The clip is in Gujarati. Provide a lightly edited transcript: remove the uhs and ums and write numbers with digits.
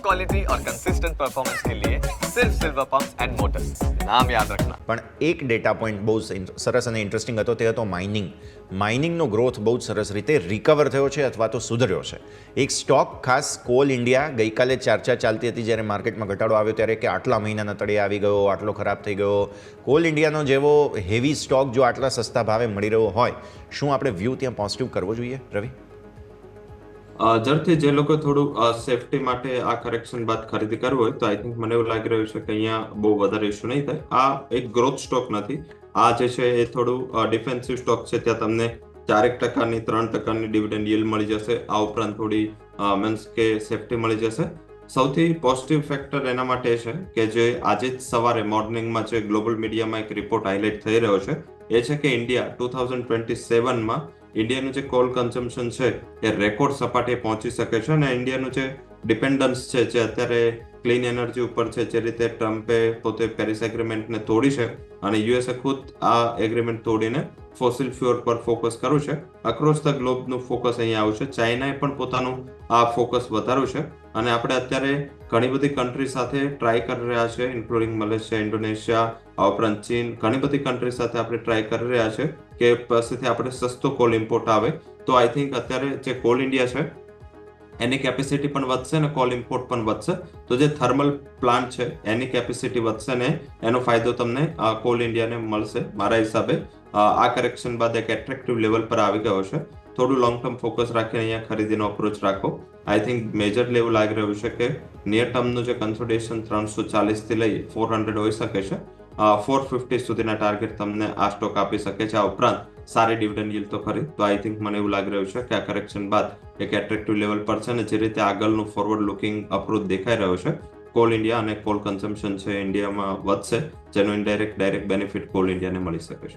क्वालिटी और कंसिस्टेंट परफॉर्मेंस के लिए सिर्फ सिल्वर पंप्स एंड मोटर्स, नाम याद रखना। પણ એક ડેટા પોઈન્ટ બહુ સરસ અને ઇન્ટરેસ્ટિંગ હતો, તે હતો માઇનિંગનો ગ્રોથ બહુ જ સરસ રીતે રિકવર થયો છે અથવા તો સુધર્યો છે. એક સ્ટોક ખાસ કોલ ઇન્ડિયા ગઈકાલે ચર્ચા ચાલતી હતી જ્યારે માર્કેટમાં ઘટાડો આવ્યો ત્યારે કે આટલા મહિનાના તળિયે આવી ગયો, આટલો ખરાબ થઈ ગયો. કોલ ઇન્ડિયાનો જેવો હેવી સ્ટોક જો આટલા સસ્તા ભાવે મળી રહ્યો હોય, શું આપણે વ્યૂ ત્યાં પોઝિટિવ કરવો જોઈએ, રવિ? ઝડપથી જે લોકો થોડું સેફટી માટે આ કરેક્શન બાદ ખરીદી કરવી હોય તો આઈ થિંક મને એવું લાગી રહ્યું છે કે અહીંયા બહુ વધારે ઇશ્યુ નહીં થાય. આ એક ગ્રોથ સ્ટોક નથી, આ જે છે એ થોડું ડિફેન્સિવ સ્ટોક છે. ત્યાં તમને 4% 3% ડિવિડન્ડ yield મળી જશે. આ ઉપરાંત થોડી મીન્સ કે સેફટી મળી જશે. સૌથી પોઝિટિવ ફેક્ટર એના માટે છે કે જે આજે જ સવારે મોર્નિંગમાં જે ગ્લોબલ મીડિયામાં એક રિપોર્ટ હાઇલાઇટ થઈ રહ્યો છે એ છે કે ઇન્ડિયા 2027માં ઇન્ડિયાનું જે કોલ કન્ઝમ્પશન છે એ રેકોર્ડ સપાટીએ પહોંચી શકે છે. અને ઇન્ડિયાનું જે ડિપેન્ડન્સ છે જે અત્યારે ક્લીન એનર્જી ઉપર છે, જે રીતે ટ્રમ્પે પોતે પેરિસ એગ્રીમેન્ટને તોડી છે અને યુએસએ ખુદ આ એગ્રીમેન્ટ તોડીને ફોસિલ ફ્યુઅલ પર ફોકસ કર્યું છે. અક્રોસ ધ ગ્લોબનું ફોકસ અહીંયા આવ્યું છે. ચાઇનાએ પણ પોતાનું આ ફોકસ વધાર્યું છે અને આપણે અત્યારે ઘણી બધી કન્ટ્રી સાથે ટ્રાય કરી રહ્યા છે, ઇન્ક્લુડિંગ મલેશિયા, ઇન્ડોનેશિયા, આ ઉપરાંત ચીન, ઘણી બધી કન્ટ્રી સાથે આપણે ટ્રાય કરી રહ્યા છે કે પાસેથી આપણે સસ્તો કોલ ઇમ્પોર્ટ આવે. તો આઈ થિંક અત્યારે જે કોલ ઇન્ડિયા છે એની કેપેસિટી પણ વધશે અને કોલ ઇમ્પોર્ટ પણ વધશે. તો જે થર્મલ પ્લાન્ટ છે એની કેપેસિટી વધશે ને એનો ફાયદો તમને કોલ ઇન્ડિયાને મળશે. મારા હિસાબે આ કરેક્શન બાદ એક એટ્રેક્ટિવ લેવલ પર આવી ગયો છે. થોડું લોંગ ટર્મ ફોકસ રાખીને અહીંયા ખરીદીનો અપ્રોચ રાખો. આઈ થિંક મેજરલી એવું લાગી રહ્યું છે કે નિયર ટર્મનું જે કન્સોલિડેશન 340 થી લઈ 400 હોઈ શકે છે. 450 સુધીના ટાર્ગેટ તમને આ સ્ટોક આપી શકે છે. આ ઉપરાંત સારી ડિવિડન્ડ yield તો ખરી. તો આઈ થિંક મને એવું લાગી રહ્યું છે કે આ કરેક્શન બાદ એક એટ્રેક્ટિવ લેવલ પર છે અને જે રીતે આગળનું ફોરવર્ડ લુકિંગ અપ્રોચ દેખાઈ રહ્યો છે, કોલ ઇન્ડિયા અને કોલ કન્ઝમ્પશન છે ઇન્ડિયામાં વધશે, જેનો ઇનડાયરેક્ટ ડાયરેક્ટ બેનિફિટ કોલ ઇન્ડિયાને મળી શકે છે.